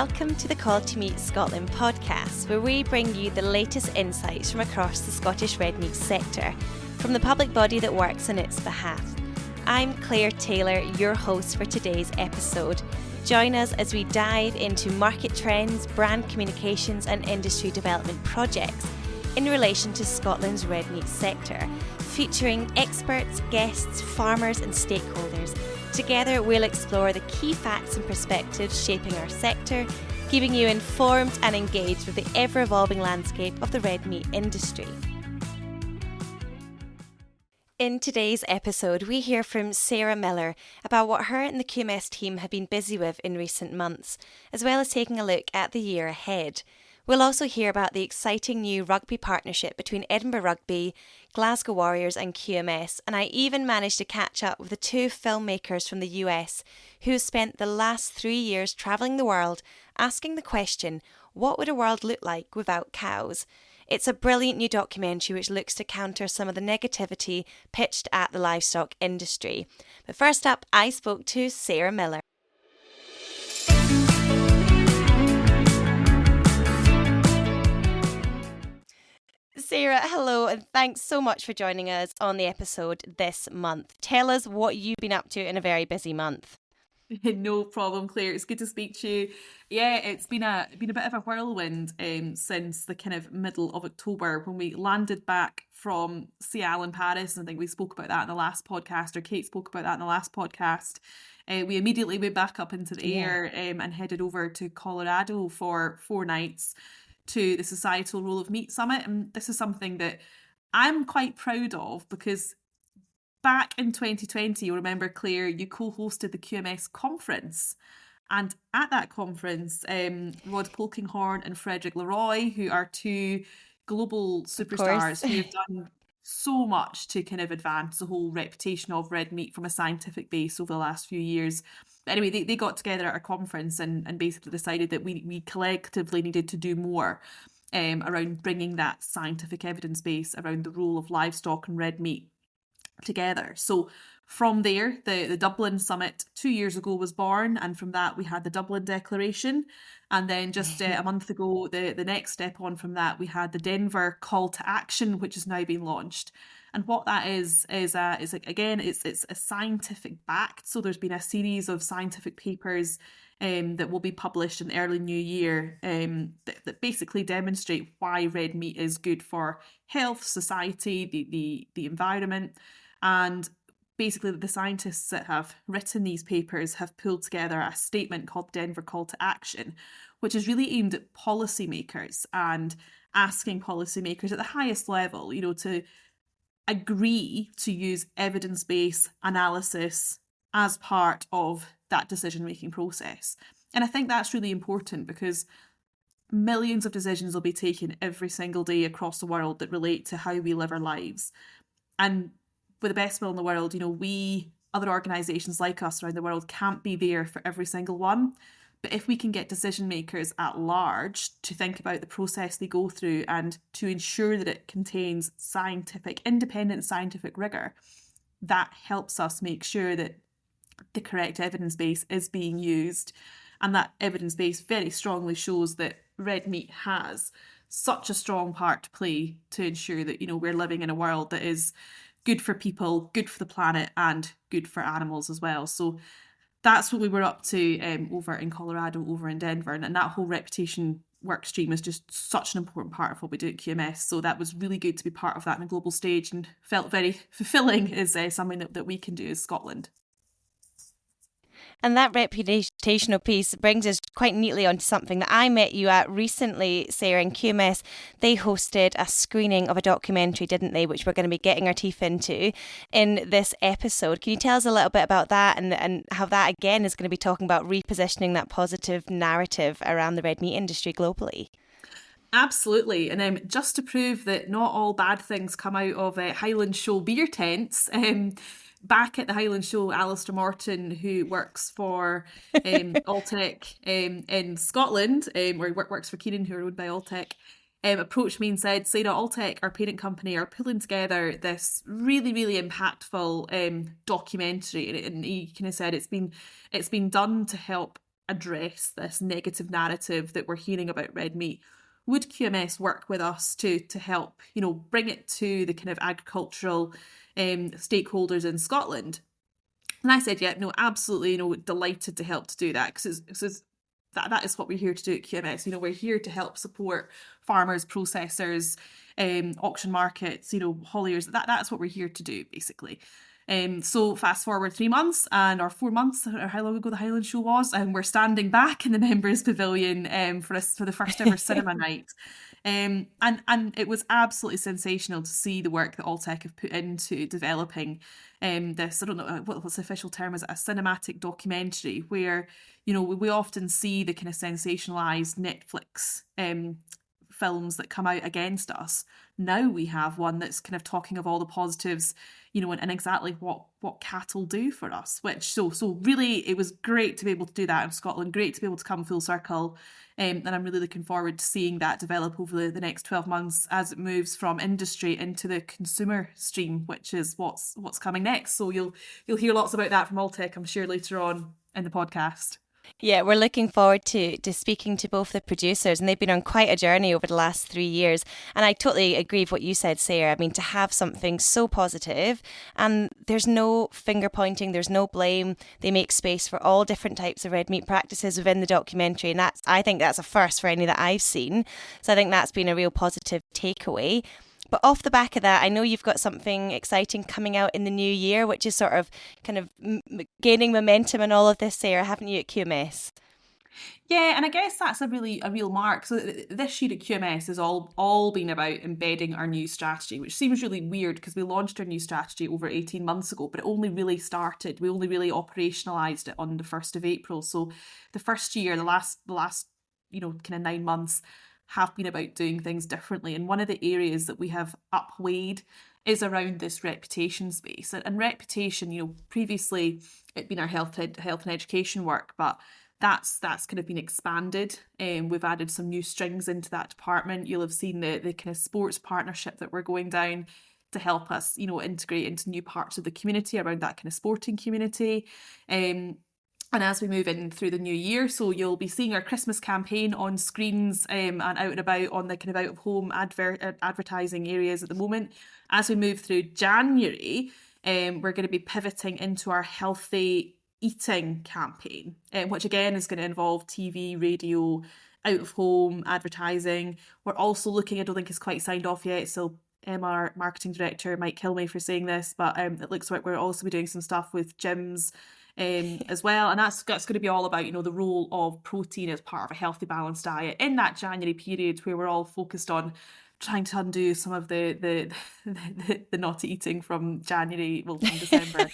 Welcome to the Call to Meat Scotland podcast, where we bring you the latest insights from across the Scottish red meat sector, from the public body that works on its behalf. I'm Claire Taylor, your host for today's episode. Join us as we dive into market trends, brand communications and industry development projects in relation to Scotland's red meat sector, featuring experts, guests, farmers and stakeholders. Together we'll explore the key facts and perspectives shaping our sector, keeping you informed and engaged with the ever-evolving landscape of the red meat industry. In today's episode, we hear from Sarah Millar about what her and the QMS team have been busy with in recent months, as well as taking a look at the year ahead. We'll also hear about the exciting new rugby partnership between Edinburgh Rugby, Glasgow Warriors and QMS, and I even managed to catch up with the two filmmakers from the US who spent the last 3 years travelling the world asking the question, what would a world look like without cows? It's a brilliant new documentary which looks to counter some of the negativity pitched at the livestock industry. But first up, I spoke to Sarah Millar. Sarah, hello, and thanks so much for joining us on the episode this month. Tell us what you've been up to in a very busy month. No problem, Claire. It's good to speak to you. Yeah, it's been a bit of a whirlwind since the kind of middle of October when we landed back from Seattle and Paris. And I think we spoke about that in the last podcast, or Kate spoke about that in the last podcast. We immediately went back up into the air and headed over to Colorado for 4 nights to the Societal Role of Meat Summit. And this is something that I'm quite proud of because back in 2020, you'll remember, Claire, you co-hosted the QMS conference. And at that conference, Rod Polkinghorne and Frederick Leroy, who are two global superstars who have done so much to kind of advance the whole reputation of red meat from a scientific base over the last few years. But anyway, they got together at a conference and basically decided that we collectively needed to do more around bringing that scientific evidence base around the role of livestock and red meat together. So from there, the Dublin Summit 2 years ago was born, and from that we had the Dublin Declaration, and then just a month ago, the next step on from that, we had the Denver Call to Action, which has now been launched. And what that is like, again, it's a scientific backed. So there's been a series of scientific papers that will be published in early new year that basically demonstrate why red meat is good for health, society, the environment. And basically the scientists that have written these papers have pulled together a statement called Denver Call to Action, which is really aimed at policymakers and asking policymakers at the highest level, to agree to use evidence-based analysis as part of that decision-making process. And I think that's really important because millions of decisions will be taken every single day across the world that relate to how we live our lives. And with the best will in the world, we, other organisations like us around the world, can't be there for every single one. But if we can get decision makers at large to think about the process they go through and to ensure that it contains independent scientific rigour, that helps us make sure that the correct evidence base is being used. And that evidence base very strongly shows that red meat has such a strong part to play to ensure that, we're living in a world that is good for people, good for the planet, and good for animals as well. So that's what we were up to over in Colorado, over in Denver. And that whole reputation work stream is just such an important part of what we do at QMS. So that was really good to be part of that on a global stage and felt very fulfilling as something that we can do as Scotland. And that reputational piece brings us quite neatly onto something that I met you at recently, Sarah, in QMS. They hosted a screening of a documentary, didn't they, which we're going to be getting our teeth into in this episode. Can you tell us a little bit about that and how that, again, is going to be talking about repositioning that positive narrative around the red meat industry globally? Absolutely. And just to prove that not all bad things come out of Highland Show beer tents, back at the Highland Show, Alistair Morton, who works for Alltech in Scotland, or he works for Keenan, who are owned by Alltech, approached me and said, Sarah, Alltech, our parent company, are pulling together this really, really impactful documentary. And he kind of said it's been done to help address this negative narrative that we're hearing about red meat, would QMS work with us to help, bring it to the kind of agricultural stakeholders in Scotland? And I said, yeah, no, absolutely, delighted to help to do that, because that is what we're here to do at QMS. We're here to help support farmers, processors, auction markets, hauliers. That's what we're here to do, basically. So fast forward 3 months or 4 months, or how long ago the Highland Show was, and we're standing back in the members' pavilion for the first ever cinema night. And it was absolutely sensational to see the work that Alltech have put into developing this, I don't know what's the official term, is it a cinematic documentary, where we often see the kind of sensationalized Netflix films that come out against us. Now we have one that's kind of talking of all the positives, and exactly what cattle do for us. Which so really, it was great to be able to do that in Scotland. Great to be able to come full circle, and I'm really looking forward to seeing that develop over the next 12 months as it moves from industry into the consumer stream, which is what's coming next. So you'll hear lots about that from Alltech, I'm sure, later on in the podcast. Yeah, we're looking forward to speaking to both the producers, and they've been on quite a journey over the last 3 years. And I totally agree with what you said, Sarah. I mean, to have something so positive, and there's no finger pointing, there's no blame. They make space for all different types of red meat practices within the documentary, and I think that's a first for any that I've seen. So I think that's been a real positive takeaway. But off the back of that, I know you've got something exciting coming out in the new year, which is sort of kind of gaining momentum and all of this, Sarah, haven't you, at QMS? Yeah, and I guess that's a real mark. So this year at QMS has all been about embedding our new strategy, which seems really weird because we launched our new strategy over 18 months ago, but it only really started. We only really operationalized it on the 1st of April. So the first year, the last kind of 9 months, have been about doing things differently. And one of the areas that we have upweighed is around this reputation space. And reputation, previously it'd been our health and education work, but that's kind of been expanded. We've added some new strings into that department. You'll have seen the kind of sports partnership that we're going down to help us, integrate into new parts of the community around that kind of sporting community. And as we move in through the new year, so you'll be seeing our Christmas campaign on screens and out and about on the kind of out-of-home advertising areas at the moment. As we move through January, we're going to be pivoting into our healthy eating campaign, which again is going to involve TV, radio, out-of-home advertising. We're also looking, I don't think it's quite signed off yet, so our marketing director might kill me for saying this, but it looks like we're also be doing some stuff with gyms as well, and that's going to be all about the role of protein as part of a healthy, balanced diet in that January period where we're all focused on trying to undo some of the naughty eating from January, well, from December.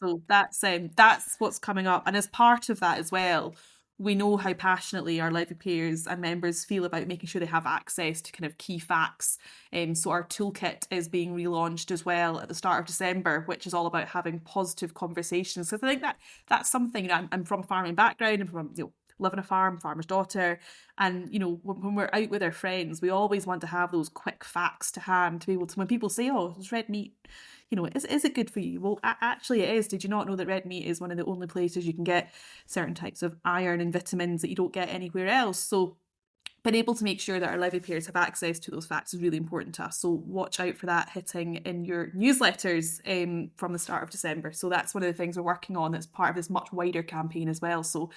So that's what's coming up, and as part of that as well, we know how passionately our Levy payers and members feel about making sure they have access to kind of key facts. So our toolkit is being relaunched as well at the start of December, which is all about having positive conversations. So I think that's something, I'm from a farming background, and from live on a farm, farmer's daughter, and when we're out with our friends, we always want to have those quick facts to hand to be able to, when people say, oh, it's red meat, is it good for you? Well, actually it is. Did you not know that red meat is one of the only places you can get certain types of iron and vitamins that you don't get anywhere else? So being able to make sure that our Levy payers have access to those facts is really important to us. So watch out for that hitting in your newsletters from the start of December. So that's one of the things we're working on that's part of this much wider campaign as well. So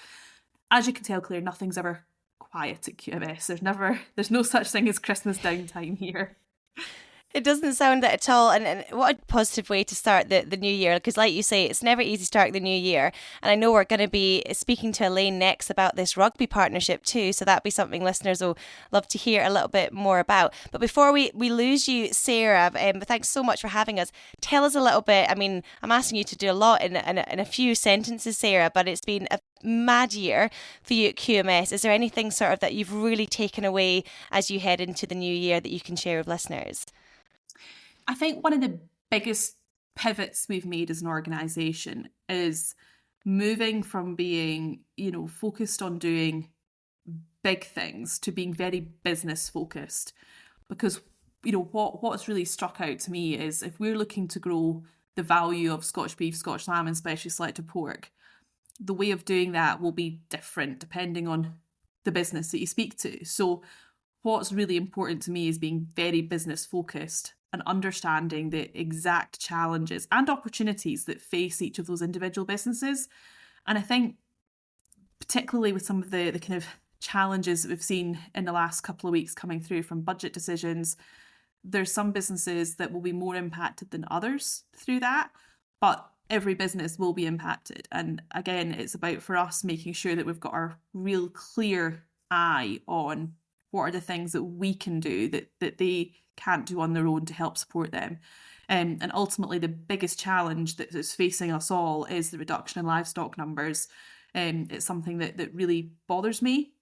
as you can tell, Claire, nothing's ever quiet at QMS. There's no such thing as Christmas downtime here. It doesn't sound that at all. And what a positive way to start the new year. Because like you say, it's never easy starting the new year. And I know we're going to be speaking to Aileen next about this rugby partnership too. So that'd be something listeners will love to hear a little bit more about. But before we lose you, Sarah, thanks so much for having us. Tell us a little bit. I mean, I'm asking you to do a lot in a few sentences, Sarah, but it's been a mad year for you at QMS. Is there anything sort of that you've really taken away as you head into the new year that you can share with listeners? I think one of the biggest pivots we've made as an organisation is moving from being, focused on doing big things to being very business focused. Because, what's really struck out to me is if we're looking to grow the value of Scotch beef, Scotch lamb and specially selected pork, the way of doing that will be different depending on the business that you speak to. So what's really important to me is being very business focused and understanding the exact challenges and opportunities that face each of those individual businesses. And I think particularly with some of the kind of challenges that we've seen in the last couple of weeks coming through from budget decisions, there's some businesses that will be more impacted than others through that, but every business will be impacted. And again, it's about for us making sure that we've got our real clear eye on what are the things that we can do that they can't do on their own to help support them. And ultimately, the biggest challenge that is facing us all is the reduction in livestock numbers. It's something that really bothers me.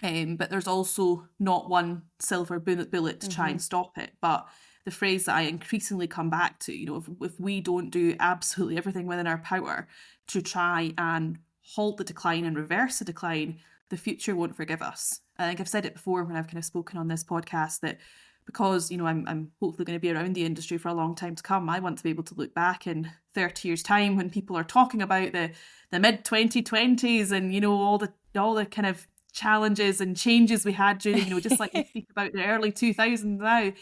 But there's also not one silver bullet to try and stop it. But the phrase that I increasingly come back to, if we don't do absolutely everything within our power to try and halt the decline and reverse the decline, the future won't forgive us. I think I've said it before when I've kind of spoken on this podcast that because, I'm hopefully going to be around the industry for a long time to come, I want to be able to look back in 30 years' time when people are talking about the mid-2020s and, all the kind of challenges and changes we had during, just like we speak about the early 2000s now.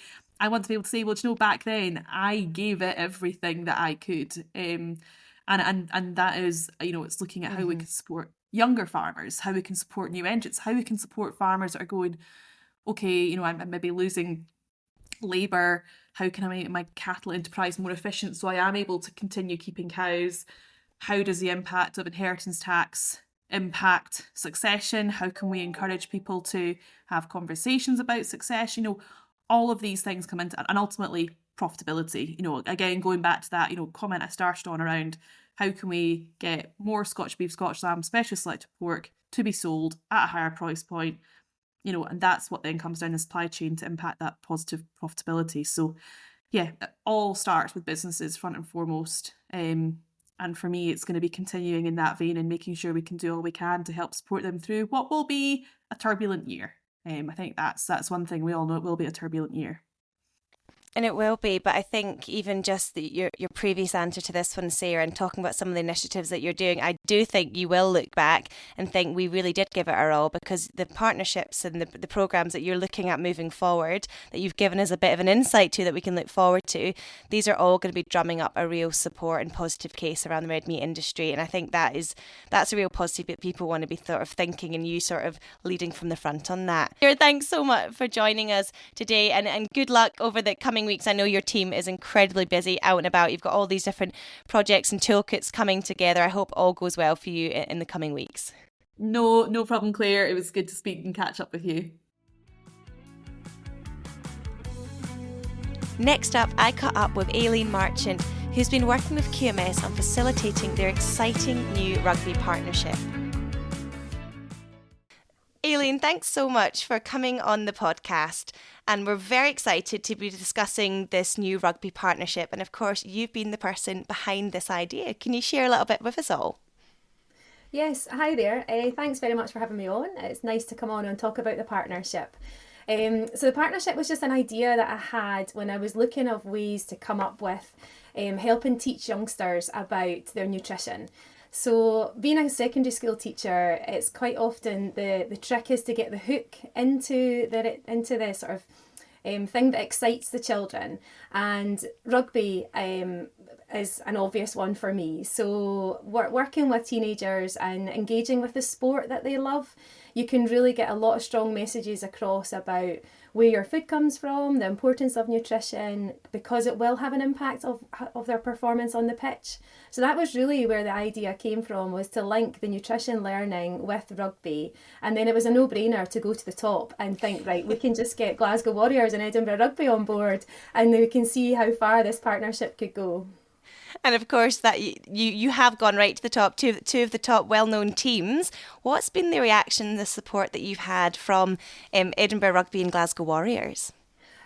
I want to be able to say, well, back then I gave it everything that I could. And that is, it's looking at how we can support younger farmers, how we can support new entrants, how we can support farmers that are going, okay, I'm maybe losing labour. How can I make my cattle enterprise more efficient so I am able to continue keeping cows? How does the impact of inheritance tax impact succession? How can we encourage people to have conversations about succession? All of these things come into, and ultimately profitability. Again, going back to that, comment I started on around how can we get more Scotch beef, Scotch lamb, specially selected pork to be sold at a higher price point, and that's what then comes down the supply chain to impact that positive profitability. So yeah, it all starts with businesses front and foremost. And for me, it's going to be continuing in that vein and making sure we can do all we can to help support them through what will be a turbulent year. I think that's one thing we all know, it will be a turbulent year. And it will be, but I think even just your previous answer to this one, Sarah, and talking about some of the initiatives that you're doing, I do think you will look back and think we really did give it our all, because the partnerships and the programmes that you're looking at moving forward, that you've given us a bit of an insight to that we can look forward to, these are all going to be drumming up a real support and positive case around the red meat industry. And I think that's a real positive that people want to be sort of thinking, and you sort of leading from the front on that. Sarah, thanks so much for joining us today, and good luck over the coming weeks. I know your team is incredibly busy out and about. You've got all these different projects and toolkits coming together. I hope all goes well for you in the coming weeks. No problem, Claire. It was good to speak and catch up with you. Next up, I caught up with Aileen Marchant, who's been working with QMS on facilitating their exciting new rugby partnership. Aileen, thanks so much for coming on the podcast, and we're very excited to be discussing this new rugby partnership, and of course you've been the person behind this idea. Can you share a little bit with us all? Yes, hi there. Thanks very much for having me on. It's nice to come on and talk about the partnership. So the partnership was just an idea that I had when I was looking at ways to come up with helping teach youngsters about their nutrition. So being a secondary school teacher, it's quite often the trick is to get the hook into the sort of thing that excites the children, and rugby is an obvious one for me. So working with teenagers and engaging with the sport that they love, you can really get a lot of strong messages across about where your food comes from, the importance of nutrition, because it will have an impact of their performance on the pitch. So that was really where the idea came from, was to link the nutrition learning with rugby. And then it was a no-brainer to go to the top and think, right, we can just get Glasgow Warriors and Edinburgh Rugby on board, and then we can see how far this partnership could go. And of course, that you have gone right to the top, two of the top well-known teams. What's been the reaction, the support that you've had from Edinburgh Rugby and Glasgow Warriors?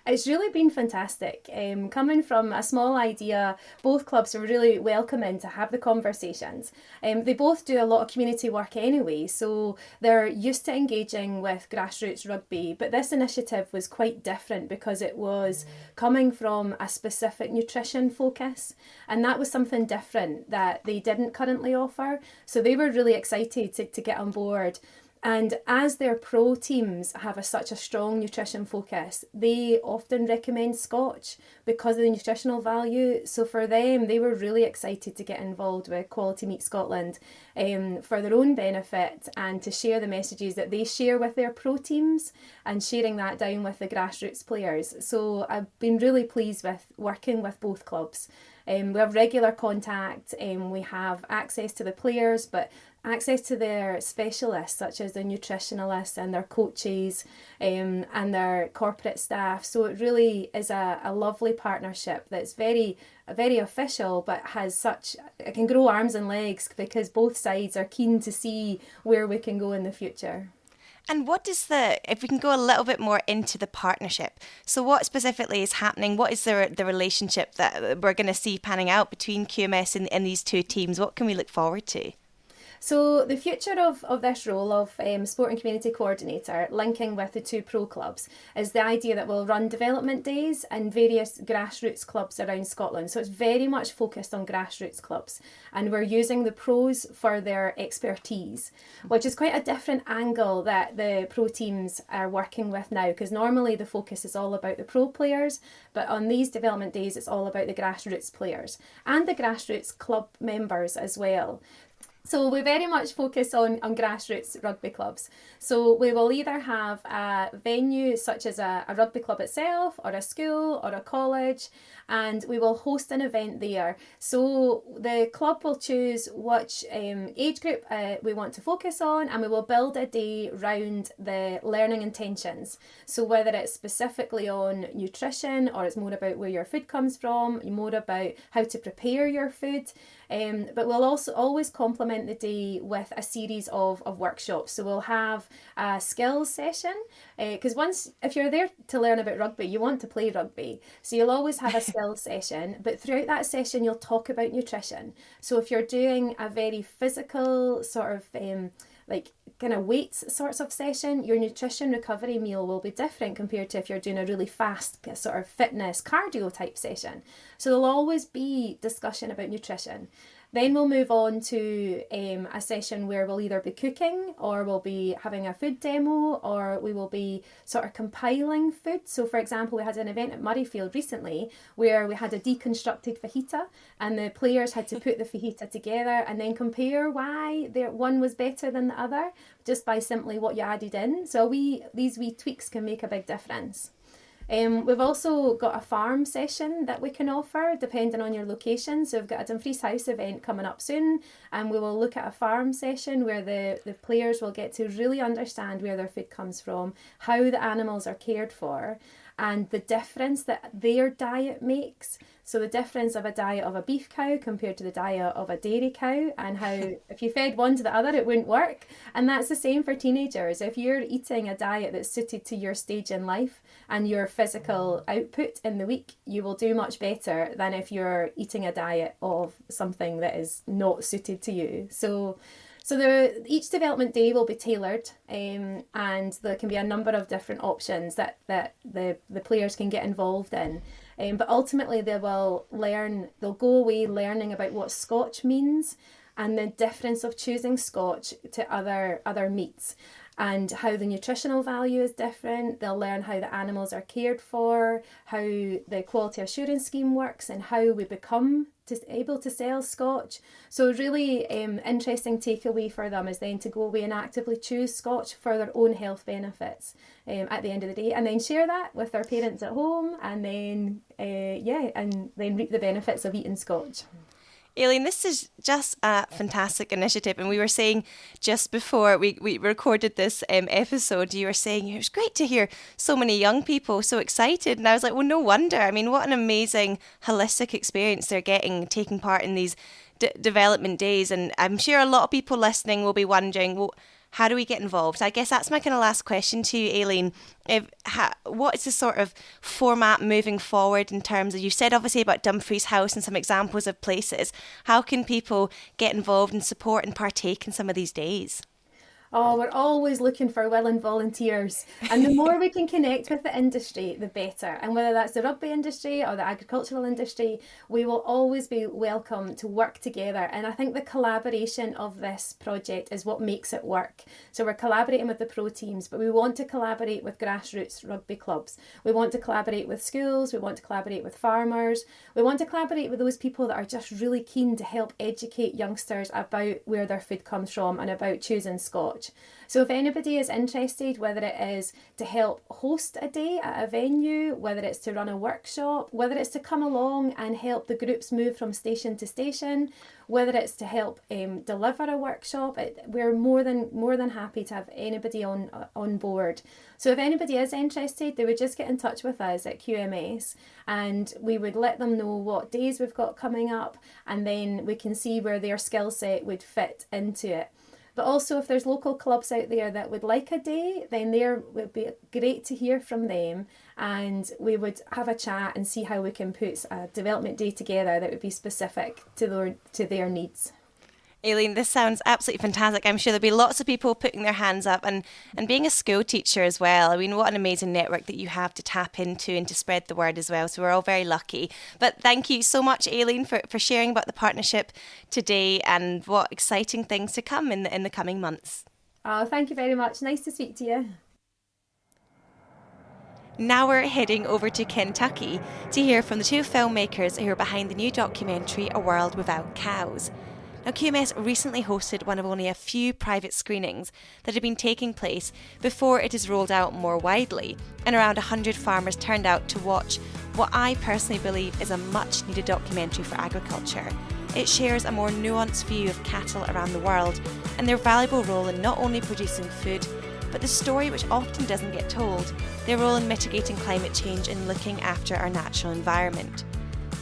It's really been fantastic. Coming from a small idea, both clubs are really welcoming to have the conversations. They both do a lot of community work anyway, so they're used to engaging with grassroots rugby. But this initiative was quite different because it was coming from a specific nutrition focus, and that was something different that they didn't currently offer. So they were really excited to get on board. And as their pro teams have such a strong nutrition focus, they often recommend Scotch because of the nutritional value. So for them, they were really excited to get involved with Quality Meat Scotland for their own benefit and to share the messages that they share with their pro teams and sharing that down with the grassroots players. So I've been really pleased with working with both clubs. We have regular contact, we have access to the players, but access to their specialists such as the nutritionalists and their coaches and their corporate staff. So it really is a lovely partnership that's very official, but it can grow arms and legs because both sides are keen to see where we can go in the future. And if we can go a little bit more into the partnership, so what specifically is happening? What is the relationship that we're going to see panning out between QMS and these two teams? What can we look forward to? So the future of this role of Sport and Community Coordinator, linking with the two pro clubs, is the idea that we'll run development days in various grassroots clubs around Scotland. So it's very much focused on grassroots clubs, and we're using the pros for their expertise, which is quite a different angle that the pro teams are working with now, because normally the focus is all about the pro players, but on these development days it's all about the grassroots players and the grassroots club members as well. So we very much focus on grassroots rugby clubs. So we will either have a venue such as a rugby club itself or a school or a college, and we will host an event there. So the club will choose which age group we want to focus on, and we will build a day round the learning intentions. So whether it's specifically on nutrition or it's more about where your food comes from, more about how to prepare your food, but we'll also always complement the day with a series of workshops. So we'll have a skills session, because if you're there to learn about rugby, you want to play rugby. So you'll always have a skills session, but throughout that session you'll talk about nutrition. So if you're doing a very physical sort of kind of weights sorts of session, your nutrition recovery meal will be different compared to if you're doing a really fast sort of fitness cardio type session. So there'll always be discussion about nutrition. Then we'll move on to a session where we'll either be cooking, or we'll be having a food demo, or we will be sort of compiling food. So for example, we had an event at Murrayfield recently where we had a deconstructed fajita, and the players had to put the fajita together and then compare why one was better than the other just by simply what you added in. So these wee tweaks can make a big difference. We've also got a farm session that we can offer depending on your location. So we've got a Dumfries House event coming up soon, and we will look at a farm session where the players will get to really understand where their food comes from, how the animals are cared for, and the difference that their diet makes. So the difference of a diet of a beef cow compared to the diet of a dairy cow, and how if you fed one to the other, it wouldn't work. And that's the same for teenagers. If you're eating a diet that's suited to your stage in life and your physical output in the week, you will do much better than if you're eating a diet of something that is not suited to you. So each development day will be tailored, and there can be a number of different options that the players can get involved in. But ultimately they'll go away learning about what Scotch means and the difference of choosing Scotch to other meats, and how the nutritional value is different. They'll learn how the animals are cared for, how the quality assurance scheme works, and how we become able to sell Scotch. So really interesting takeaway for them is then to go away and actively choose Scotch for their own health benefits at the end of the day, and then share that with their parents at home, and then reap the benefits of eating Scotch. Aileen, this is just a fantastic initiative, and we were saying just before we recorded this episode, you were saying it was great to hear so many young people so excited, and I was like, well, no wonder. I mean, what an amazing holistic experience they're getting taking part in these development days, and I'm sure a lot of people listening will be wondering, well, how do we get involved? I guess that's my kind of last question to you, Aileen. What is the sort of format moving forward in terms of, you said obviously about Dumfries House and some examples of places. How can people get involved and support and partake in some of these days? Oh, we're always looking for willing volunteers. And the more we can connect with the industry, the better. And whether that's the rugby industry or the agricultural industry, we will always be welcome to work together. And I think the collaboration of this project is what makes it work. So we're collaborating with the pro teams, but we want to collaborate with grassroots rugby clubs. We want to collaborate with schools. We want to collaborate with farmers. We want to collaborate with those people that are just really keen to help educate youngsters about where their food comes from and about choosing Scotch. So if anybody is interested, whether it is to help host a day at a venue, whether it's to run a workshop, whether it's to come along and help the groups move from station to station, whether it's to help deliver a workshop, we're more than happy to have anybody on board. So if anybody is interested, they would just get in touch with us at QMS and we would let them know what days we've got coming up, and then we can see where their skill set would fit into it. But also, if there's local clubs out there that would like a day, then there would be great to hear from them, and we would have a chat and see how we can put a development day together that would be specific to their needs. Aileen, this sounds absolutely fantastic. I'm sure there'll be lots of people putting their hands up, and being a school teacher as well. I mean, what an amazing network that you have to tap into and to spread the word as well. So we're all very lucky. But thank you so much, Aileen, for sharing about the partnership today and what exciting things to come in the coming months. Oh, thank you very much. Nice to speak to you. Now we're heading over to Kentucky to hear from the two filmmakers who are behind the new documentary, A World Without Cows. Now, QMS recently hosted one of only a few private screenings that had been taking place before it is rolled out more widely, and around 100 farmers turned out to watch what I personally believe is a much needed documentary for agriculture. It shares a more nuanced view of cattle around the world and their valuable role in not only producing food, but the story which often doesn't get told, their role in mitigating climate change and looking after our natural environment.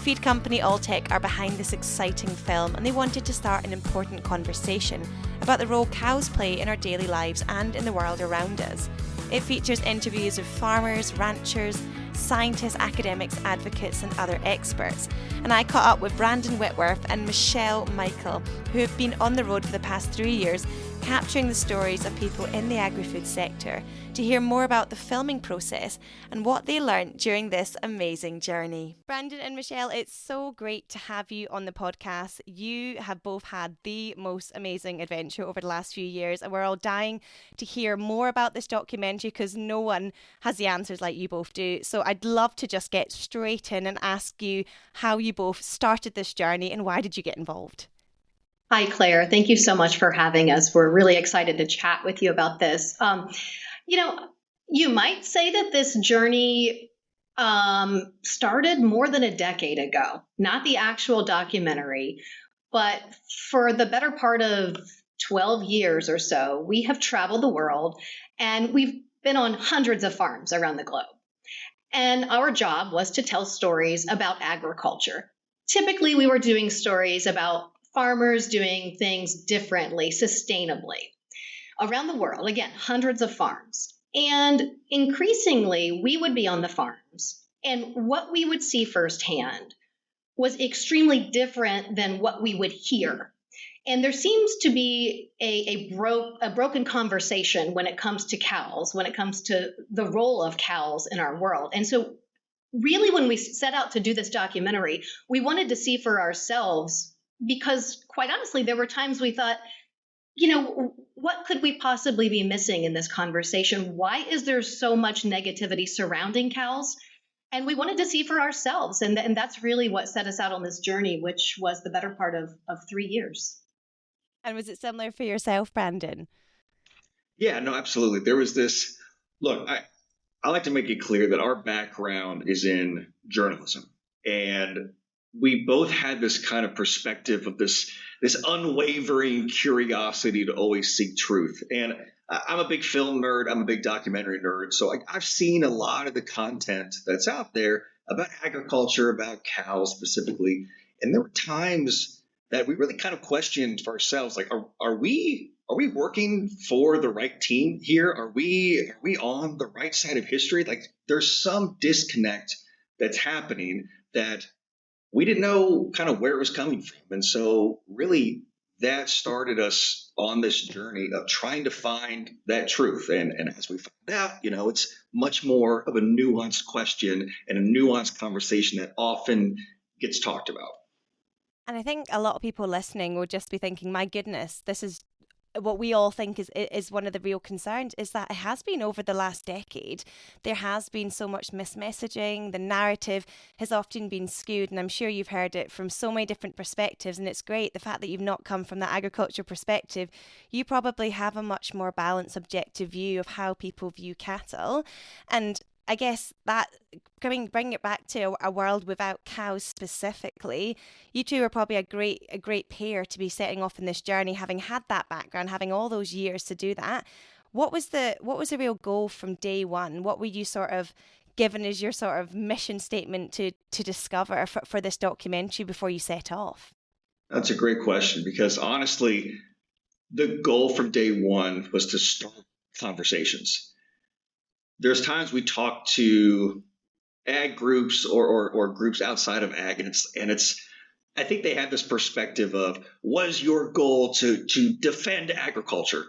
Feed company Alltech are behind this exciting film, and they wanted to start an important conversation about the role cows play in our daily lives and in the world around us. It features interviews with farmers, ranchers, scientists, academics, advocates and other experts. And I caught up with Brandon Whitworth and Michelle Michael, who have been on the road for the past 3 years, capturing the stories of people in the agri-food sector, to hear more about the filming process and what they learned during this amazing journey. Brandon and Michelle, it's so great to have you on the podcast. You have both had the most amazing adventure over the last few years, and we're all dying to hear more about this documentary because no one has the answers like you both do. So I'd love to just get straight in and ask you how you both started this journey and why did you get involved? Hi, Claire. Thank you so much for having us. We're really excited to chat with you about this. You might say that this journey started more than a decade ago, not the actual documentary, but for the better part of 12 years or so, we have traveled the world and we've been on hundreds of farms around the globe. And our job was to tell stories about agriculture. Typically, we were doing stories about farmers doing things differently, sustainably around the world. Again, hundreds of farms. And increasingly, we would be on the farms. And what we would see firsthand was extremely different than what we would hear. And there seems to be a broken conversation when it comes to cows, when it comes to the role of cows in our world. And so really, when we set out to do this documentary, we wanted to see for ourselves, because quite honestly, there were times we thought, what could we possibly be missing in this conversation? Why is there so much negativity surrounding cows? And we wanted to see for ourselves. And that's really what set us out on this journey, which was the better part of 3 years. And was it similar for yourself, Brandon? Yeah, no, absolutely. There was this, look, I like to make it clear that our background is in journalism. And we both had this kind of perspective of this unwavering curiosity to always seek truth. And I'm a big film nerd. I'm a big documentary nerd. So I've seen a lot of the content that's out there about agriculture, about cows specifically. And there were times that we really kind of questioned for ourselves, like, are we are we working for the right team here? Are we on the right side of history? Like there's some disconnect that's happening that we didn't know kind of where it was coming from. And so really that started us on this journey of trying to find that truth. And as we found out, it's much more of a nuanced question and a nuanced conversation that often gets talked about. And I think a lot of people listening will just be thinking, my goodness, this is what we all think is one of the real concerns, is that it has been over the last decade. There has been so much mismessaging. The narrative has often been skewed, and I'm sure you've heard it from so many different perspectives. And it's great, the fact that you've not come from that agriculture perspective. You probably have a much more balanced, objective view of how people view cattle. And I guess that bring it back to a world without cows specifically. You two are probably a great pair to be setting off in this journey, having had that background, having all those years to do that. What was the real goal from day one? What were you sort of given as your sort of mission statement to discover for this documentary before you set off? That's a great question, because honestly, the goal from day one was to start conversations. There's times we talk to ag groups or groups outside of ag, and it's I think they have this perspective of, was your goal to defend agriculture?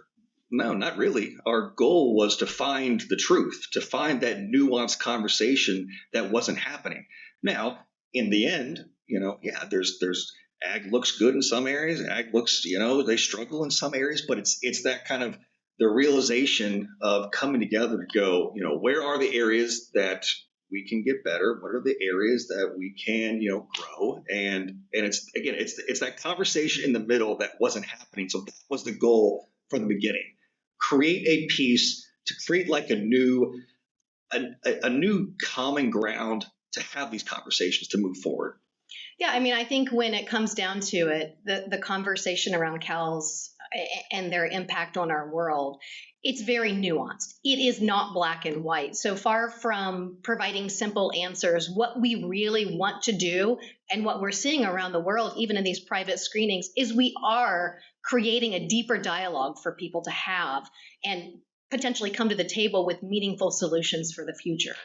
No, not really. Our goal was to find the truth, to find that nuanced conversation that wasn't happening. Now, in the end, there's ag looks good in some areas, ag looks, they struggle in some areas, but it's that kind of the realization of coming together to go, where are the areas that we can get better? What are the areas that we can, grow? And it's that conversation in the middle that wasn't happening. So that was the goal from the beginning. Create a piece to create like a new common ground to have these conversations to move forward. Yeah, I mean, I think when it comes down to it, the conversation around cows and their impact on our world, it's very nuanced. It is not black and white. So far from providing simple answers, what we really want to do and what we're seeing around the world, even in these private screenings, is we are creating a deeper dialogue for people to have and potentially come to the table with meaningful solutions for the future.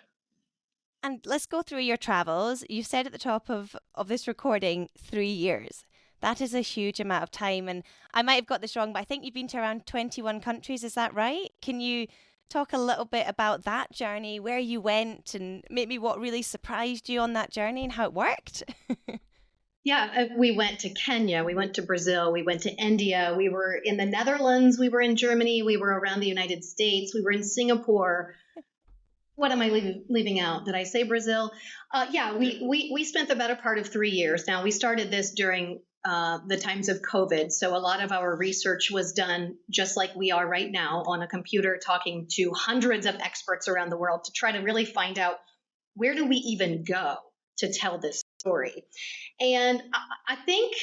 And let's go through your travels. You said at the top of this recording, 3 years. That is a huge amount of time. And I might have got this wrong, but I think you've been to around 21 countries. Is that right? Can you talk a little bit about that journey, where you went, and maybe what really surprised you on that journey and how it worked? Yeah, we went to Kenya, we went to Brazil, we went to India, we were in the Netherlands, we were in Germany, we were around the United States, we were in Singapore. What am I leaving out? Did I say Brazil? We spent the better part of 3 years. Now, we started this during the times of COVID. So a lot of our research was done just like we are right now on a computer, talking to hundreds of experts around the world to try to really find out, where do we even go to tell this story? And I think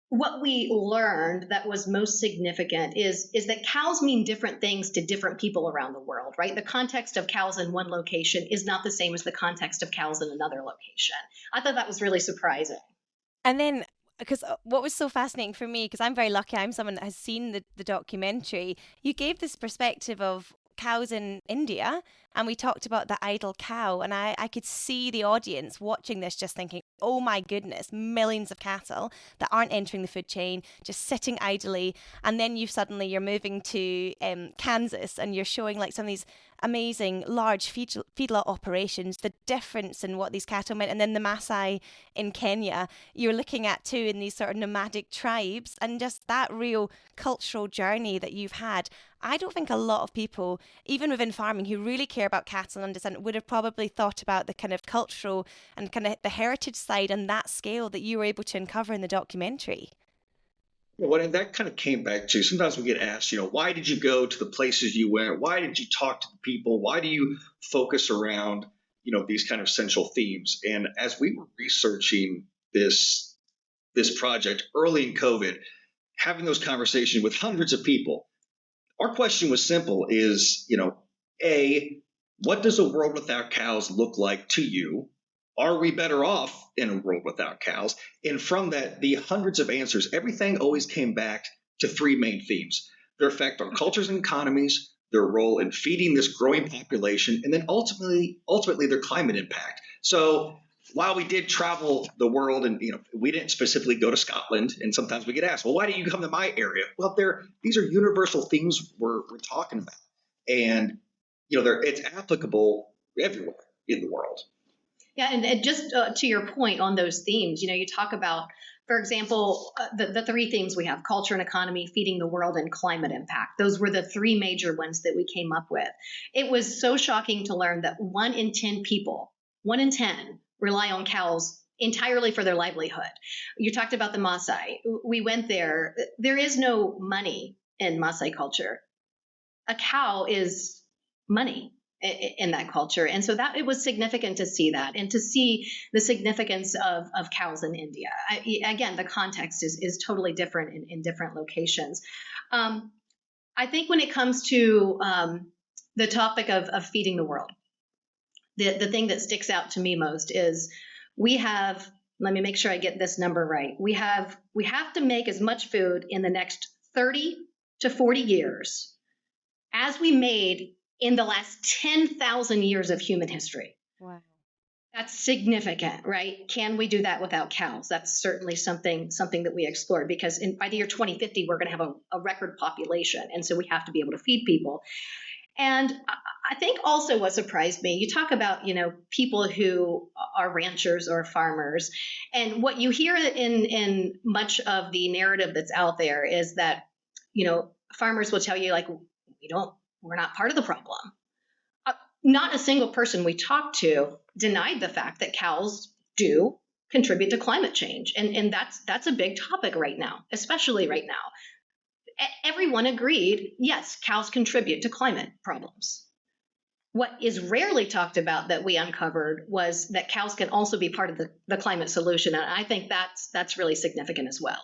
what we learned that was most significant is that cows mean different things to different people around the world, right? The context of cows in one location is not the same as the context of cows in another location. I thought that was really surprising. And then, because what was so fascinating for me, because I'm very lucky, I'm someone that has seen the documentary, you gave this perspective of cows in India, and we talked about the idle cow, and I could see the audience watching this just thinking, oh my goodness, millions of cattle that aren't entering the food chain, just sitting idly. And then you're moving to Kansas, and you're showing like some of these amazing large feedlot operations, the difference in what these cattle meant. And then the Maasai in Kenya, you're looking at too, in these sort of nomadic tribes, and just that real cultural journey that you've had. I don't think a lot of people, even within farming, who really care about cattle and understand, would have probably thought about the kind of cultural and kind of the heritage side and that scale that you were able to uncover in the documentary. Well, and that kind of came back to, sometimes we get asked, why did you go to the places you went? Why did you talk to the people? Why do you focus around, these kind of central themes? And as we were researching this project early in COVID, having those conversations with hundreds of people, our question was simple: is, A, what does a world without cows look like to you? Are we better off in a world without cows? And from that, the hundreds of answers, everything always came back to three main themes: their effect on cultures and economies, their role in feeding this growing population, and then ultimately their climate impact. So while we did travel the world, and we didn't specifically go to Scotland, and sometimes we get asked, well, why didn't you come to my area? Well, these are universal themes we're talking about, and it's applicable everywhere in the world. Yeah, and just to your point on those themes, you talk about, for example, the three themes we have: culture and economy, feeding the world, and climate impact. Those were the three major ones that we came up with. It was so shocking to learn that 1 in 10 people, 1 in 10, rely on cows entirely for their livelihood. You talked about the Maasai. We went there. There is no money in Maasai culture. A cow is money in that culture. And so that it was significant to see that, and to see the significance of cows in India. Again, the context is totally different in different locations. I think when it comes to the topic of feeding the world, the thing that sticks out to me most is we have, let me make sure I get this number right. We have to make as much food in the next 30 to 40 years as we made in the last 10,000 years of human history. Wow. That's significant, right? Can we do that without cows? That's certainly something that we explored, because by the year 2050, we're going to have a record population. And so we have to be able to feed people. And I think also what surprised me, you talk about, people who are ranchers or farmers, and what you hear in much of the narrative that's out there is that, farmers will tell you, like, we're not part of the problem. Not a single person we talked to denied the fact that cows do contribute to climate change. And that's a big topic right now, especially right now. Everyone agreed, yes, cows contribute to climate problems. What is rarely talked about that we uncovered was that cows can also be part of the climate solution. And I think that's really significant as well.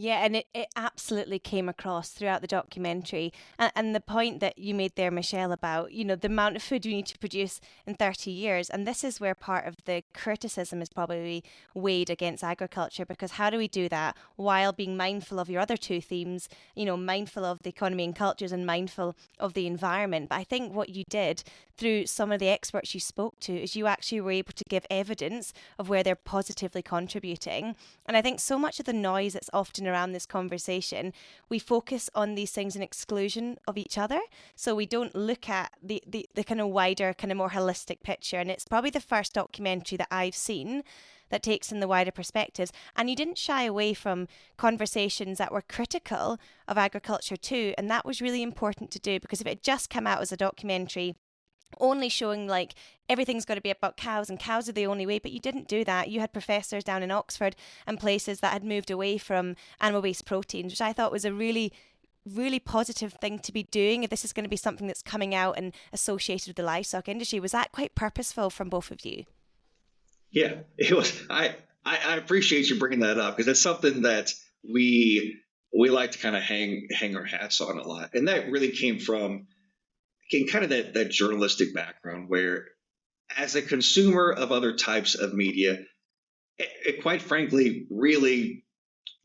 Yeah, and it absolutely came across throughout the documentary. And the point that you made there, Michelle, about, the amount of food we need to produce in 30 years. And this is where part of the criticism is probably weighed against agriculture, because how do we do that while being mindful of your other two themes, mindful of the economy and cultures and mindful of the environment? But I think what you did through some of the experts you spoke to is you actually were able to give evidence of where they're positively contributing. And I think so much of the noise that's often around this conversation, we focus on these things in exclusion of each other. So we don't look at the kind of wider, kind of more holistic picture. And it's probably the first documentary that I've seen that takes in the wider perspectives. And you didn't shy away from conversations that were critical of agriculture too. And that was really important to do, because if it had just come out as a documentary only showing like everything's got to be about cows and cows are the only way, but you didn't do that. You had professors down in Oxford and places that had moved away from animal-based proteins, which I thought was a really, really positive thing to be doing. If this is going to be something that's coming out and associated with the livestock industry, was that quite purposeful from both of you? Yeah, it was. I appreciate you bringing that up, because it's something that we like to kind of hang our hats on a lot, and that really came from kind of that journalistic background, where as a consumer of other types of media, it quite frankly really,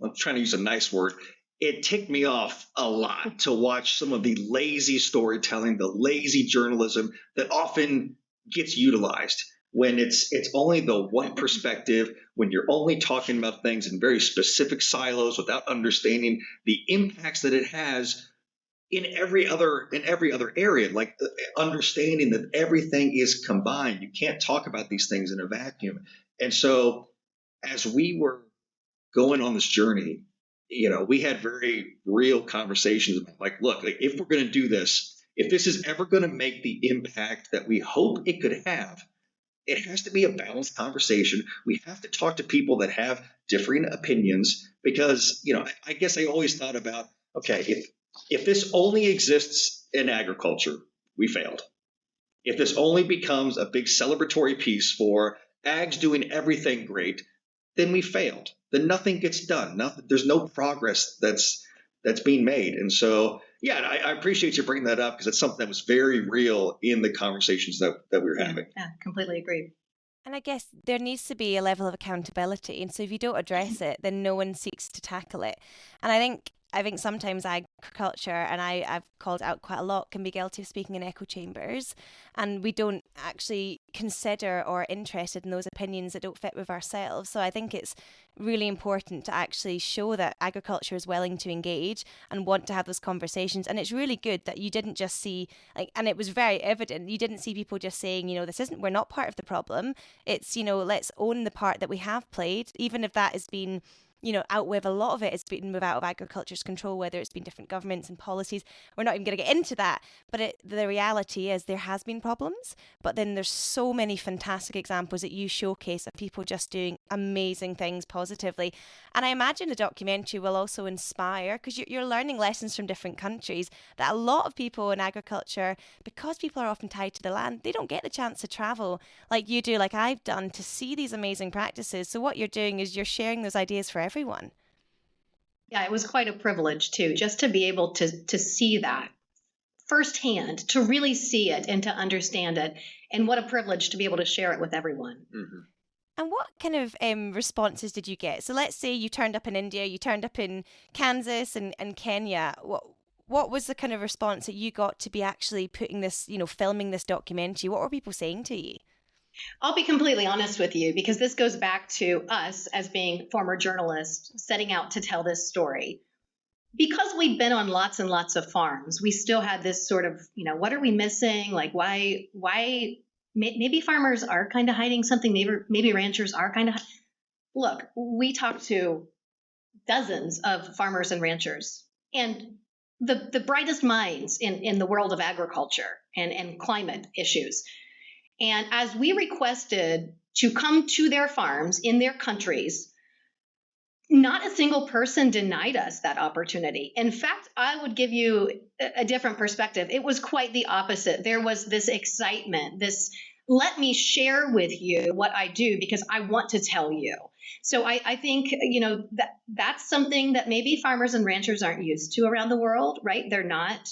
I'm trying to use a nice word, it ticked me off a lot to watch some of the lazy storytelling, the lazy journalism that often gets utilized when it's only the one perspective, when you're only talking about things in very specific silos without understanding the impacts that it has in every other area, like understanding that everything is combined. You can't talk about these things in a vacuum. And so as we were going on this journey, we had very real conversations about, like, look, like, if we're going to do this, if this is ever going to make the impact that we hope it could have, it has to be a balanced conversation. We have to talk to people that have differing opinions, because, I guess I always thought about, okay, if this only exists in agriculture, we failed. If this only becomes a big celebratory piece for ags doing everything great, then we failed. Then nothing gets done. There's no progress that's being made. And so, yeah, I appreciate you bringing that up, because it's something that was very real in the conversations that we were having. Yeah, completely agree. And I guess there needs to be a level of accountability. And so if you don't address it, then no one seeks to tackle it. And I think I think sometimes agriculture, and I've called out quite a lot, can be guilty of speaking in echo chambers, and we don't actually consider or are interested in those opinions that don't fit with ourselves. So I think it's really important to actually show that agriculture is willing to engage and want to have those conversations. And it's really good that you didn't just see, like, and it was very evident, you didn't see people just saying, we're not part of the problem. It's, let's own the part that we have played, even if that has been, out with a lot of it has been out of agriculture's control, whether it's been different governments and policies. We're not even going to get into that. But the reality is there has been problems, but then there's so many fantastic examples that you showcase of people just doing amazing things positively. And I imagine the documentary will also inspire, because you're learning lessons from different countries, that a lot of people in agriculture, because people are often tied to the land, they don't get the chance to travel like you do, like I've done, to see these amazing practices. So what you're doing is you're sharing those ideas for everyone. Yeah, it was quite a privilege too, just to be able to see that firsthand, to really see it and to understand it. And what a privilege to be able to share it with everyone. Mm-hmm. And what kind of responses did you get? So let's say you turned up in India, you turned up in Kansas and Kenya. What was the kind of response that you got to be actually putting this, filming this documentary? What were people saying to you? I'll be completely honest with you, because this goes back to us as being former journalists setting out to tell this story. Because we'd been on lots and lots of farms, we still had this sort of, what are we missing? Like, why maybe farmers are kind of hiding something. Maybe ranchers are kind of. Look, we talked to dozens of farmers and ranchers, and the brightest minds in the world of agriculture and climate issues. And as we requested to come to their farms in their countries, not a single person denied us that opportunity. In fact, I would give you a different perspective. It was quite the opposite. There was this excitement, this let me share with you what I do because I want to tell you. So I think, that's something that maybe farmers and ranchers aren't used to around the world, right? They're not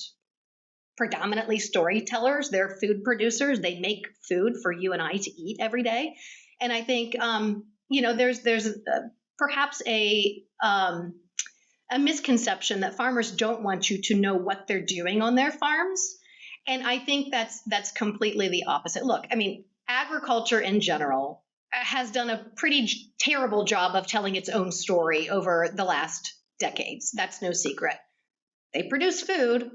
predominantly storytellers. They're food producers. They make food for you and I to eat every day. And I think, there's perhaps a misconception that farmers don't want you to know what they're doing on their farms. And I think that's completely the opposite. Look, I mean, agriculture in general has done a pretty terrible job of telling its own story over the last decades. That's no secret. They produce food.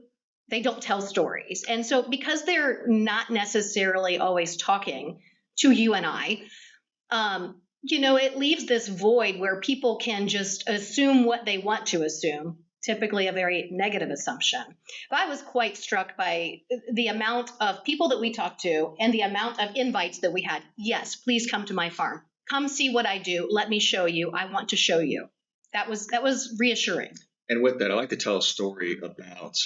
They don't tell stories. And so because they're not necessarily always talking to you and I, it leaves this void where people can just assume what they want to assume, typically a very negative assumption. But I was quite struck by the amount of people that we talked to and the amount of invites that we had. Yes, please come to my farm. Come see what I do. Let me show you. I want to show you. That was reassuring. And with that, I'd like to tell a story about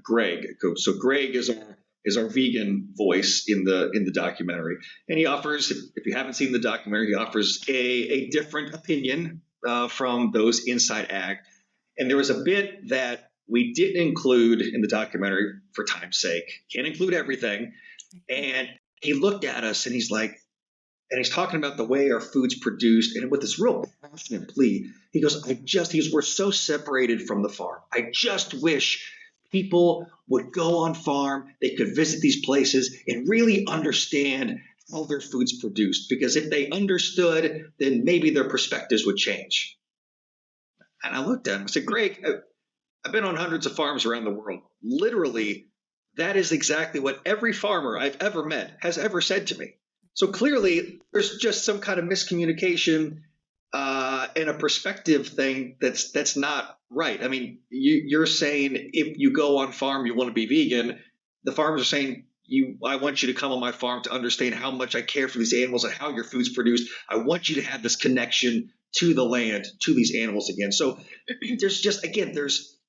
Greg. So Greg is our vegan voice in the documentary, and he offers, if you haven't seen the documentary, he offers a different opinion from those inside ag. And there was a bit that we didn't include in the documentary for time's sake. Can't include everything. And he looked at us and he's like, and he's talking about the way our food's produced, and with this real passionate plea, he goes, we're so separated from the farm. I just wish people would go on farm, they could visit these places and really understand how their food's produced. Because if they understood, then maybe their perspectives would change. And I looked at him and said, Greg, I've been on hundreds of farms around the world. Literally, that is exactly what every farmer I've ever met has ever said to me. So clearly, there's just some kind of miscommunication and a perspective thing that's not right. I mean, you're saying if you go on farm, you want to be vegan. The farmers are saying, I want you to come on my farm to understand how much I care for these animals and how your food's produced. I want you to have this connection to the land, to these animals again. So there's just, again,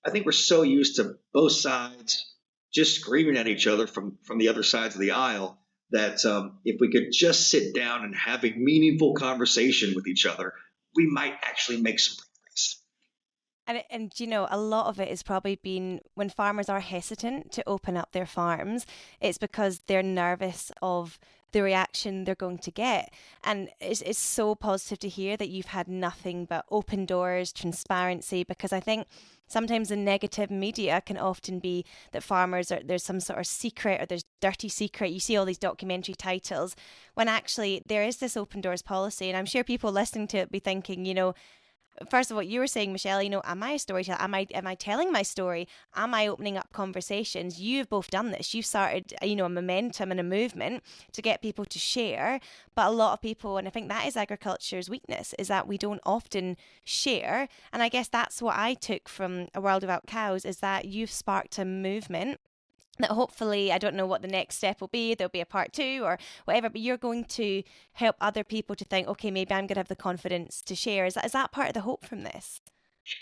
I think we're so used to both sides just screaming at each other from the other sides of the aisle that if we could just sit down and have a meaningful conversation with each other, we might actually make some progress. And a lot of it has probably been when farmers are hesitant to open up their farms, it's because they're nervous of the reaction they're going to get. And it's so positive to hear that you've had nothing but open doors, transparency, because I think sometimes the negative media can often be that farmers there's some sort of secret, or there's dirty secret. You see all these documentary titles, when actually there is this open doors policy. And I'm sure people listening to it be thinking, first of all, you were saying, Michelle, am I a storyteller? Am I telling my story? Am I opening up conversations? You've both done this. You've started, a momentum and a movement to get people to share. But a lot of people, and I think that is agriculture's weakness, is that we don't often share. And I guess that's what I took from A World Without Cows, is that you've sparked a movement that hopefully, I don't know what the next step will be, there'll be a part 2 or whatever, but you're going to help other people to think, okay, maybe I'm going to have the confidence to share. Is that part of the hope from this?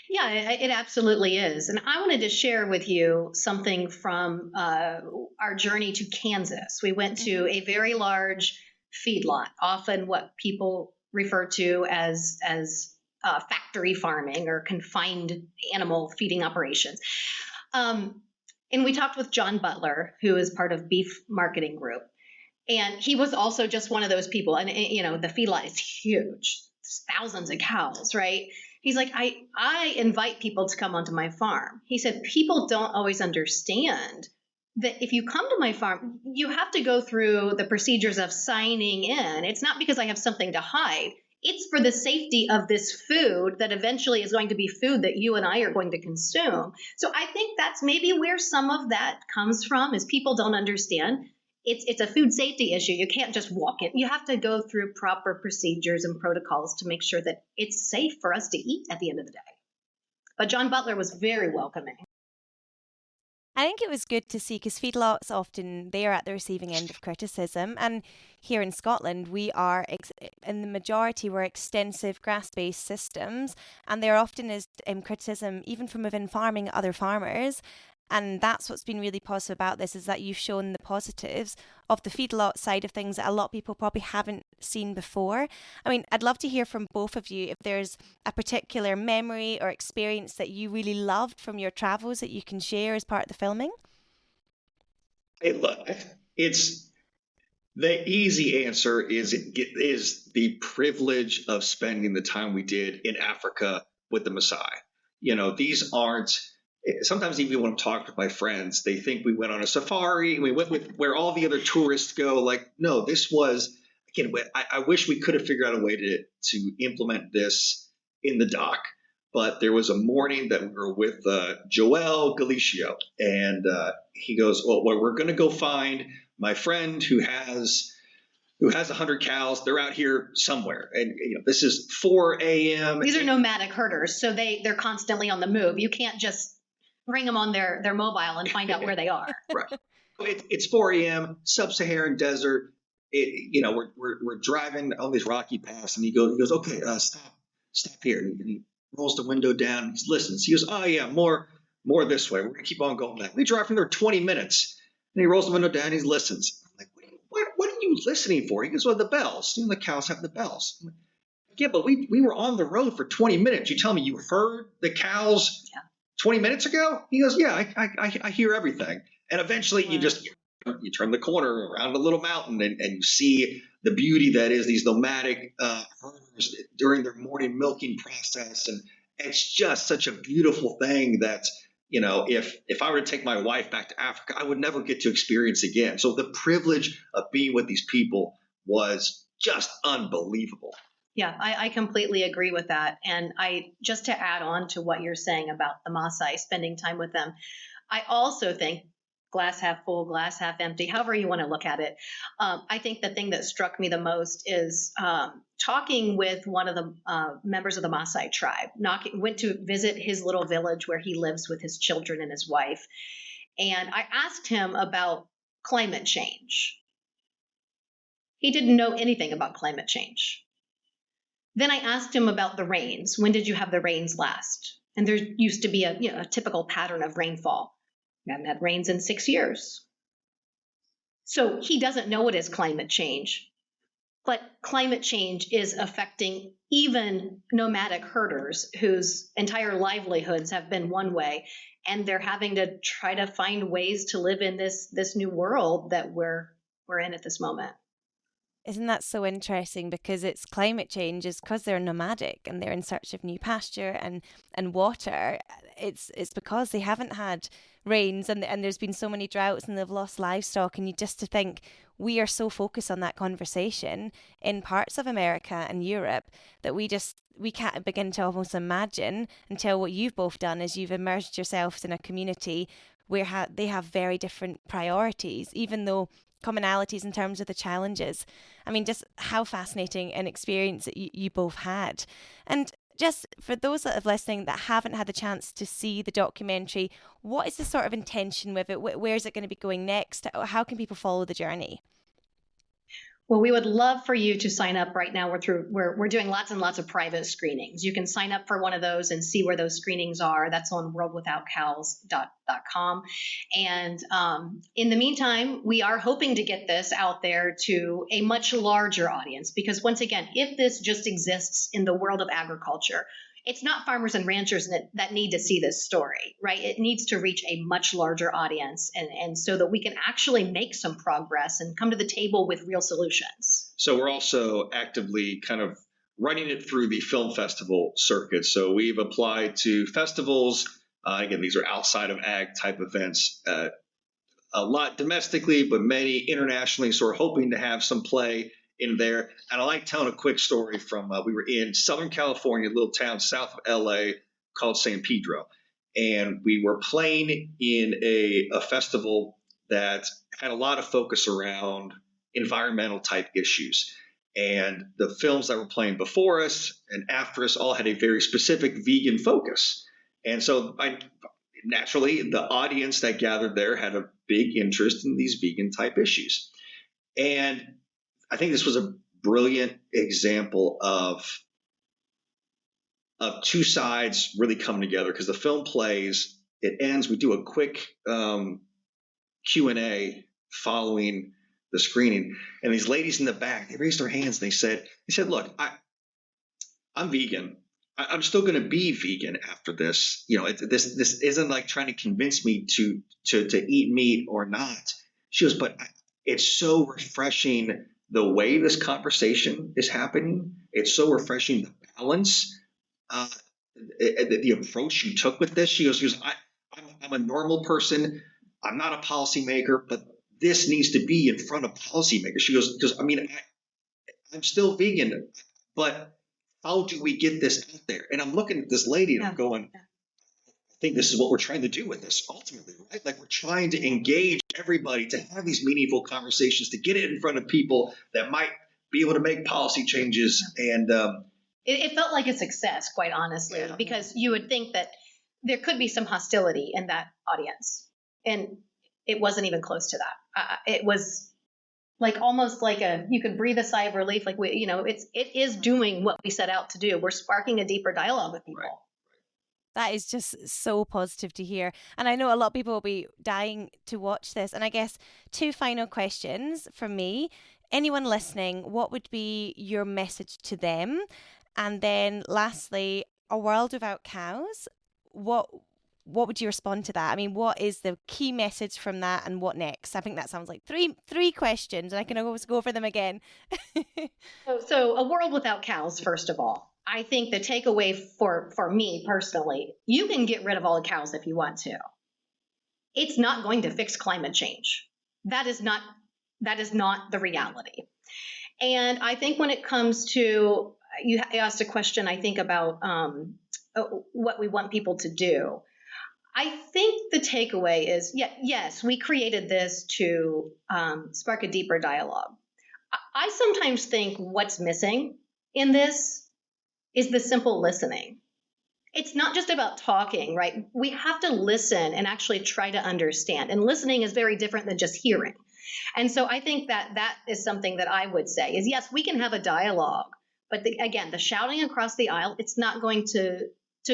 Yeah, it absolutely is. And I wanted to share with you something from our journey to Kansas. We went to a very large feedlot, often what people refer to as factory farming or confined animal feeding operations. And we talked with John Butler, who is part of Beef Marketing Group. And he was also just one of those people. And, the feedlot is huge. It's thousands of cows, right? He's like, I invite people to come onto my farm. He said, people don't always understand that if you come to my farm, you have to go through the procedures of signing in. It's not because I have something to hide. It's for the safety of this food that eventually is going to be food that you and I are going to consume. So I think that's maybe where some of that comes from, is people don't understand. It's a food safety issue. You can't just walk in. You have to go through proper procedures and protocols to make sure that it's safe for us to eat at the end of the day. But John Butler was very welcoming. I think it was good to see, because feedlots often, they are at the receiving end of criticism. And here in Scotland, we are, in the majority, we're extensive grass-based systems. And there often is criticism, even from within farming, other farmers. And that's what's been really positive about this, is that you've shown the positives of the feedlot side of things that a lot of people probably haven't seen before. I mean, I'd love to hear from both of you if there's a particular memory or experience that you really loved from your travels that you can share as part of the filming. Hey, look, it's the easy answer is the privilege of spending the time we did in Africa with the Maasai. These aren't. Sometimes even when I'm talking with my friends, they think we went on a safari. We went with where all the other tourists go. Like, no, this was, again, I wish we could have figured out a way to implement this in the doc. But there was a morning that we were with Joel Galicio, and he goes, well, we're going to go find my friend who has 100 cows. They're out here somewhere. And this is 4 a.m. These are nomadic herders, so they're constantly on the move. You can't just bring them on their mobile and find out where they are. Right. It's 4 a.m., sub-Saharan desert. We're driving on these rocky paths, and he goes, okay, stop here. And he rolls the window down. And he listens. He goes, oh yeah, more this way. We're gonna keep on going back. We drive from there 20 minutes, and he rolls the window down. And he listens. I'm like, what are you listening for? He goes, well, the bells. The cows have the bells. I'm like, yeah, but we were on the road for 20 minutes. You tell me you heard the cows 20 minutes ago? He goes, yeah, I hear everything. And eventually you turn the corner around a little mountain and you see the beauty that is these nomadic herders during their morning milking process. And it's just such a beautiful thing that, if I were to take my wife back to Africa, I would never get to experience again. So the privilege of being with these people was just unbelievable. Yeah, I completely agree with that. And just to add on to what you're saying about the Maasai, spending time with them, I also think glass half full, glass half empty, however you want to look at it. I think the thing that struck me the most is talking with one of the members of the Maasai tribe. Went to visit his little village where he lives with his children and his wife. And I asked him about climate change. He didn't know anything about climate change. Then I asked him about the rains. When did you have the rains last? And there used to be a typical pattern of rainfall. We haven't had rains in 6 years. So he doesn't know what is climate change. But climate change is affecting even nomadic herders whose entire livelihoods have been one way. And they're having to try to find ways to live in this new world that we're in at this moment. Isn't that so interesting? Because it's climate change is because they're nomadic and they're in search of new pasture and water. It's because they haven't had rains and there's been so many droughts and they've lost livestock. And you just to think we are so focused on that conversation in parts of America and Europe that we can't begin to almost imagine until what you've both done is you've immersed yourselves in a community where they have very different priorities, even though commonalities in terms of the challenges. I mean, just how fascinating an experience that you both had. And just for those that are listening that haven't had the chance to see the documentary, what is the sort of intention with it? Where is it going to be going next? How can people follow the journey? Well, we would love for you to sign up right now. We're doing lots and lots of private screenings. You can sign up for one of those and see where those screenings are. That's on worldwithoutcows.com. And in the meantime, we are hoping to get this out there to a much larger audience, because once again, if this just exists in the world of agriculture, it's not farmers and ranchers that need to see this story, right? It needs to reach a much larger audience, and so that we can actually make some progress and come to the table with real solutions. So we're also actively kind of running it through the film festival circuit. So we've applied to festivals. Again, these are outside of ag type events, a lot domestically, but many internationally. So we're hoping to have some play in there. And I like telling a quick story from we were in Southern California, a little town south of LA called San Pedro. And we were playing in a festival that had a lot of focus around environmental type issues. And the films that were playing before us and after us all had a very specific vegan focus. And so naturally, the audience that gathered there had a big interest in these vegan type issues. And I think this was a brilliant example of two sides really coming together, because the film plays, it ends, we do a quick Q&A following the screening, and these ladies in the back, they raised their hands and they said, look, I'm vegan. I'm still going to be vegan after this. You know, this isn't like trying to convince me to eat meat or not. She goes, but it's so refreshing the way this conversation is happening. It's so refreshing, the balance, the approach you took with this. She goes, I'm a normal person. I'm not a policymaker, but this needs to be in front of policymakers. She goes, because I mean, I'm still vegan, but how do we get this out there? And I'm looking at this lady and I'm going, I think this is what we're trying to do with this ultimately, right? Like, we're trying to engage everybody to have these meaningful conversations, to get it in front of people that might be able to make policy changes. And it felt like a success, quite honestly, because you would think that there could be some hostility in that audience. And it wasn't even close to that. It was like almost like you could breathe a sigh of relief. Like it is doing what we set out to do. We're sparking a deeper dialogue with people. Right. That is just so positive to hear. And I know a lot of people will be dying to watch this. And I guess 2 final questions from me. Anyone listening, what would be your message to them? And then lastly, a world without cows, what would you respond to that? I mean, what is the key message from that and what next? I think that sounds like three questions, and I can always go over them again. So a world without cows, first of all. I think the takeaway for me personally, you can get rid of all the cows if you want to. It's not going to fix climate change. That is not the reality. And I think when it comes to, you asked a question, I think, about what we want people to do. I think the takeaway is, yes, we created this to spark a deeper dialogue. I sometimes think what's missing in this is the simple listening. It's not just about talking, right? We have to listen and actually try to understand. And listening is very different than just hearing. And so I think that is something that I would say is, yes, we can have a dialogue. But again, the shouting across the aisle, it's not going to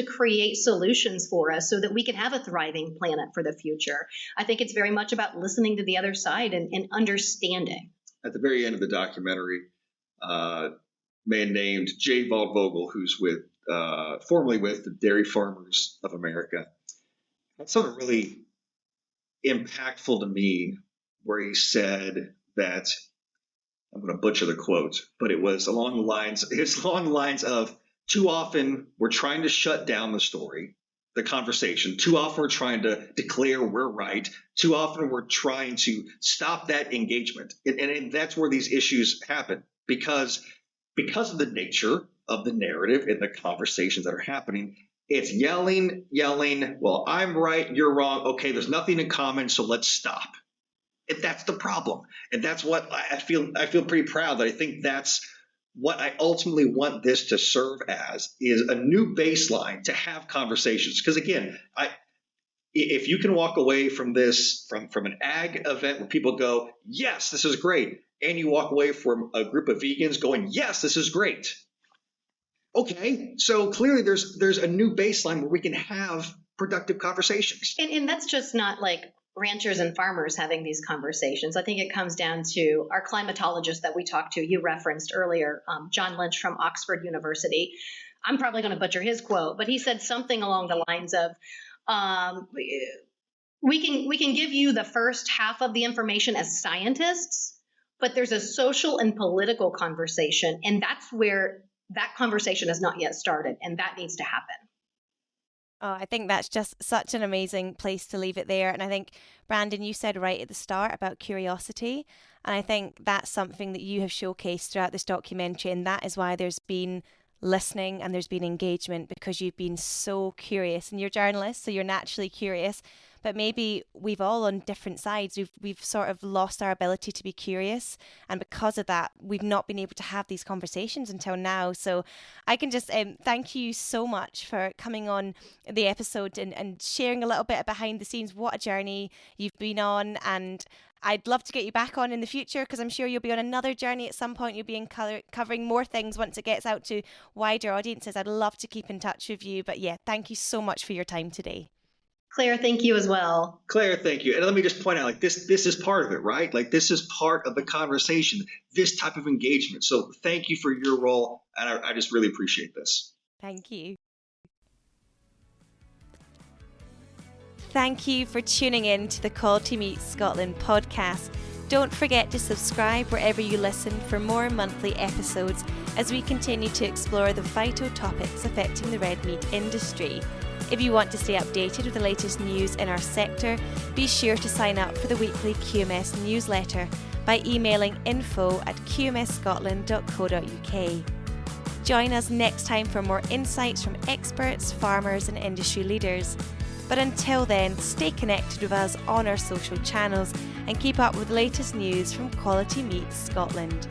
create solutions for us so that we can have a thriving planet for the future. I think it's very much about listening to the other side and understanding. At the very end of the documentary, man named Jay Vogel, who's formerly with the Dairy Farmers of America. That's something really impactful to me, where he said that I'm going to butcher the quote, but it was along the lines of, too often we're trying to shut down the story, the conversation. Too often we're trying to declare we're right. Too often we're trying to stop that engagement. And that's where these issues happen because of the nature of the narrative and the conversations that are happening. It's yelling. Well, I'm right, you're wrong. Okay, there's nothing in common, so let's stop. And that's the problem. And that's what I feel pretty proud that I think that's what I ultimately want this to serve as, is a new baseline to have conversations. Because again, if you can walk away from this, from an ag event where people go, yes, this is great, and you walk away from a group of vegans going, yes, this is great. Okay, so clearly there's a new baseline where we can have productive conversations. And that's just not like ranchers and farmers having these conversations. I think it comes down to our climatologist that we talked to, you referenced earlier, John Lynch from Oxford University. I'm probably going to butcher his quote, but he said something along the lines of, we can give you the first half of the information as scientists, but there's a social and political conversation, and that's where that conversation has not yet started, and that needs to happen. Oh, I think that's just such an amazing place to leave it there. And I think, Brandon, you said right at the start about curiosity. And I think that's something that you have showcased throughout this documentary. And that is why there's been listening and there's been engagement, because you've been so curious. And you're journalists, so you're naturally curious. But maybe we've all on different sides. We've sort of lost our ability to be curious. And because of that, we've not been able to have these conversations until now. So I can just thank you so much for coming on the episode and sharing a little bit behind the scenes. What a journey you've been on. And I'd love to get you back on in the future, because I'm sure you'll be on another journey at some point. You'll be covering more things once it gets out to wider audiences. I'd love to keep in touch with you. But yeah, thank you so much for your time today. Claire, thank you as well. Claire, thank you. And let me just point out, like, this is part of it, right? Like, this is part of the conversation, this type of engagement. So thank you for your role. And I just really appreciate this. Thank you. Thank you for tuning in to the Quality Meats Scotland podcast. Don't forget to subscribe wherever you listen for more monthly episodes as we continue to explore the vital topics affecting the red meat industry. If you want to stay updated with the latest news in our sector, be sure to sign up for the weekly QMS newsletter by emailing info@qmsscotland.co.uk. Join us next time for more insights from experts, farmers and industry leaders. But until then, stay connected with us on our social channels and keep up with the latest news from Quality Meats Scotland.